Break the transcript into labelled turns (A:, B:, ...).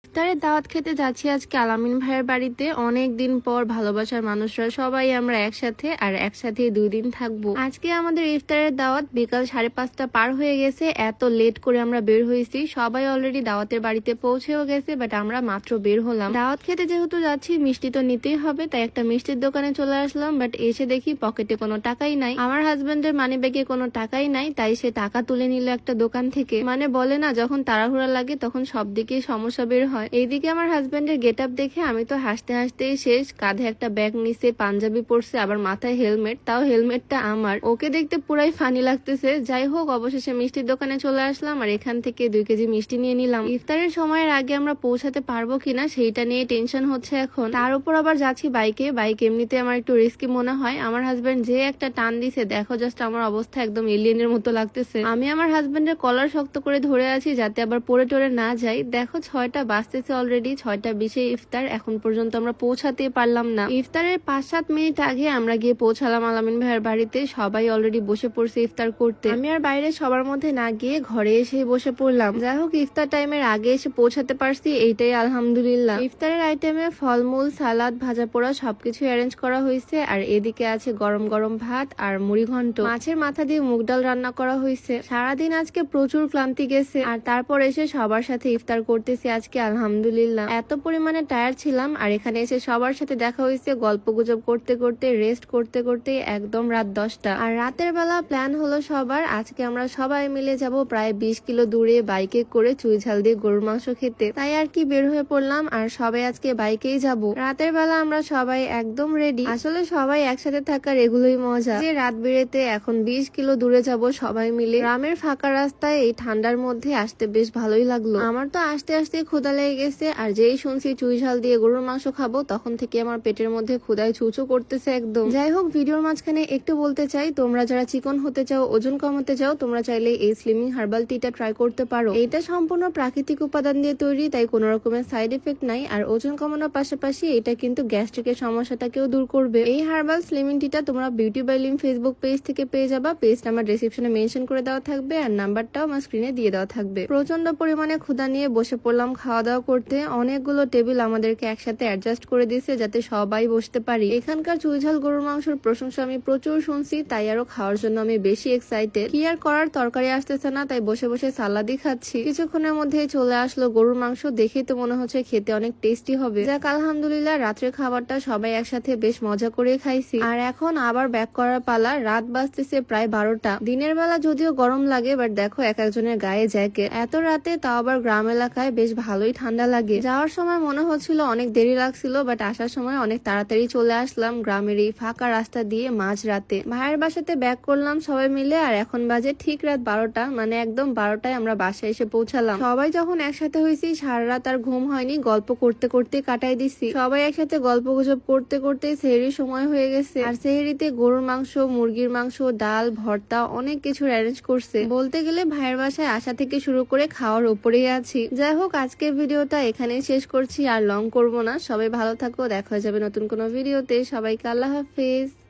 A: ইফতারের দাওয়াত খেতে যাচ্ছি আজকে আলামিন ভাইয়ের বাড়িতে। অনেক দিন পর ভালোবাসার মানুষরা সবাই আমরা একসাথে, আর একসাথে 2 দিন থাকবো। আজকে আমাদের ইফতারের দাওয়াত বিকাল 5:30 পার হয়ে গেছে। এত লেট করে আমরা বের হয়েছি, সবাই অলরেডি দাওয়াতের বাড়িতে পৌঁছেও গেছে, বাট আমরা মাত্র বের হলাম। দাওয়াত খেতে যেহেতু যাচ্ছি মিষ্টি তো নিতেই হবে, তাই একটা মিষ্টির দোকানে চলে আসলাম। বাট এসে দেখি পকেটে কোনো টাকাই নাই, আমার হাজবেন্ডের মানি ব্যাগে কোনো টাকাই নাই। তাই সে টাকা তুলে নিল একটা দোকান থেকে। মানে বলে না, যখন তাড়াহুড়া লাগে তখন সব দিকে সমস্যা বের হয়। এইদিকে আমার হাজবেন্ডের গেট আপ দেখে আমি তো হাসতে হাসতেই শেষ। কাঁধে একটা ব্যাগ নিছে, পাঞ্জাবি পরছে, আবার মাথায় হেলমেট, তাও হেলমেটটা আমার। ওকে দেখতে পুরাই ফানি লাগতেছে। যাই হোক, অবশেষে মিষ্টির দোকানে চলে আসলাম আর এখান থেকে 2 কেজি মিষ্টি নিয়ে নিলাম। ইফতারের সময়ের আগে আমরা পৌঁছাতে পারবো কিনা সেইটা নিয়ে টেনশন হচ্ছে এখন। তার উপর আবার যাচ্ছি বাইকে। বাইক এমনিতে আমার একটু রিস্কি মনে হয়। আমার হাজবেন্ড যে একটা টান দিছে, দেখো জাস্ট আমার অবস্থা একদম এলিয়েনের মতো লাগতেছে। আমি আমার হাজবেন্ডের কলার শক্ত করে ধরে আছি যাতে আবার পড়ে টরে না যাই। দেখো 6টা বাজতেছে অলরেডি, 6:20 ইফতার। এখন পর্যন্ত আমরা পৌঁছাতে পারলাম না। ইফতারের 5-7 মিনিট আগে আমরা গিয়ে পৌঁছালাম আলামিন ভাইয়ের বাড়িতে। সবাই অলরেডি বসে পড়ছে ইফতার করতে। আমি আর বাইরে সবার মধ্যে না গিয়ে ঘরে এসে বসে পড়লাম। যাই হোক, ইফতার টাইমের আগে এসে পৌঁছাতে পারছি, এইটাই আলহামদুলিল্লাহ। ইফতারের আইটেমে ফলমূল, সালাদ, ভাজা পোড়া সবকিছু অ্যারেঞ্জ করা হয়েছে। আর এদিকে আছে গরম গরম ভাত আর মুড়ি ঘন্ট। মাছের মাথা দিয়ে মুগ ডাল রান্না করা হয়েছে। সারাদিন আজকে প্রচুর ক্লান্তি গেছে, আর তারপর এসে সবার সাথে ইফতার করতেছি আজকে আলহামদুলিল্লাহ। এত পরিমাণে টায়ার্ড ছিলাম, আর এখানে এসে সবার সাথে দেখা হয়েছে। গল্প গুজব করতে করতে, রেস্ট করতে করতে একদম রাত 10টা। আর রাতের বেলা প্ল্যান হলো সবার, আজকে আমরা সবাই মিলে যাব প্রায় 20 কিলো দূরে বাইকে করে চুই ঝাল দিয়ে গরুর মাংস খেতে। তাই আর কি বের হয়ে পড়লাম, আর সবাই আজকে বাইকেই যাব। রাতের বেলা আমরা সবাই একদম রেডি। আসলে সবাই একসাথে থাকার এগুলোই মজা, যে রাত বেড়েতে এখন 20 কিলো দূরে যাব সবাই মিলে। গ্রামের ফাঁকা রাস্তায় এই ঠান্ডার মধ্যে আসতে বেশ ভালোই লাগলো। আমার তো আসতে আসতে ক্ষুধা লেগে গেছে, আর যেই শুনছি চুই ঝাল দিয়ে গরুর মাংস খাবো তখন থেকে আমার পেটের মধ্যে ক্ষুধায় ছুঁচো করতেছে একদম। যাই হোক, ভিডিওর মাঝখানে একটু বলতে চাই, তোমরা যারা চিকন হতে চাও, ওজন কমাতে চাও, তোমরা চাইলে এই স্লিমিং হার্বাল টিটা ট্রাই করতে পারো। এটা সম্পূর্ণ প্রাকৃতিক উপাদান দিয়ে তৈরি, তাই কোনো রকমের সাইড এফেক্ট নাই। আর ওজন কমানোর পাশাপাশি এটা কিন্তু গ্যাস্ট্রিকের সমস্যাটাকেও দূর করবে। এই হার্বাল স্লিমিং টিটা তোমরা beauty by Lim Facebook page থেকে পেয়ে যাবা। পেজটা আমার ডেসক্রিপশনে মেনশন করে দেওয়া থাকবে, আর নাম্বারটাও আমার স্ক্রিনে দিয়ে দেওয়া থাকবে। প্রচন্ড পরিমাণে ক্ষুধা নিয়ে বসে পড়লাম খাওয়া দাওয়া করতে। অনেকগুলো টেবিল আমাদেরকে একসাথে অ্যাডজাস্ট করে দিয়েছে যাতে সবাই বসতে পারি। এখানকার চুইঝাল গরুর মাংসের প্রশংসা আমি প্রচুর শুনছি, তাই আরো খাওয়ার জন্য আমি বেশি এক্সাইটেড। কি আর করার, তরকারি আসতেছে না, তাই বসে বসে সালাদই খাচ্ছি। কিছুক্ষণের মধ্যেই চলে আসলো গরুর মাংস। দেখেই তো মনে হচ্ছে খেতে অনেক টেস্টি হবে। যাক আলহামদুলিল্লাহ, রাত্রের খাবারটা সবাই একসাথে বেশ মজা করে খাইছি। আর এখন আবার ব্যাক করার পালা। রাত বাজতেছে প্রায় 12টা। দিনের বেলা যদিও গরম লাগে, বাট দেখো এক একজনের গায়ে জ্যাকেট। এত রাতে, তাও আবার গ্রাম এলাকায়, বেশ ভালোই ঠান্ডা লাগে। যাওয়ার সময় মনে হচ্ছিল অনেক দেরি লাগছিল, বাট আসার সময় অনেক তাড়াতাড়ি চলে আসলাম গ্রামের এই ফাঁকা রাস্তা দিয়ে মাঝ রাতে। ভাইয়ের বাসাতে ব্যাক করলাম সবাই মিলে, আর এখন বাজে ঠিক রাত 12টা, মানে একদম 12টায় আমরা বাসায় এসে পৌঁছালাম। সবাই যখন একসাথে হয়েছি, সারা রাত আর ঘুম হয়নি, গল্প করতে করতে কাটাই দিছি। সবাই একসাথে গল্প গুজব করতে করতে সেহরির সময় হয়ে গেছে। আর সেহরিতে গরুর মাংস, মুরগির মাংস, ডাল, ভর্তা, অনেক কিছু অ্যারেঞ্জ করছে। বলতে গেলে ভাইয়ের বাসায় আসা থেকে শুরু করে খাওয়ার উপরেই আছি। যাই হোক, আজকের ভিডিওটা এখানেই শেষ করছি, আর লং করব না। সবাই ভালো থাকো, দেখা হয়ে যাবে নতুন কোনো ভিডিওতে। সবাইকে আল্লাহ হাফেজ।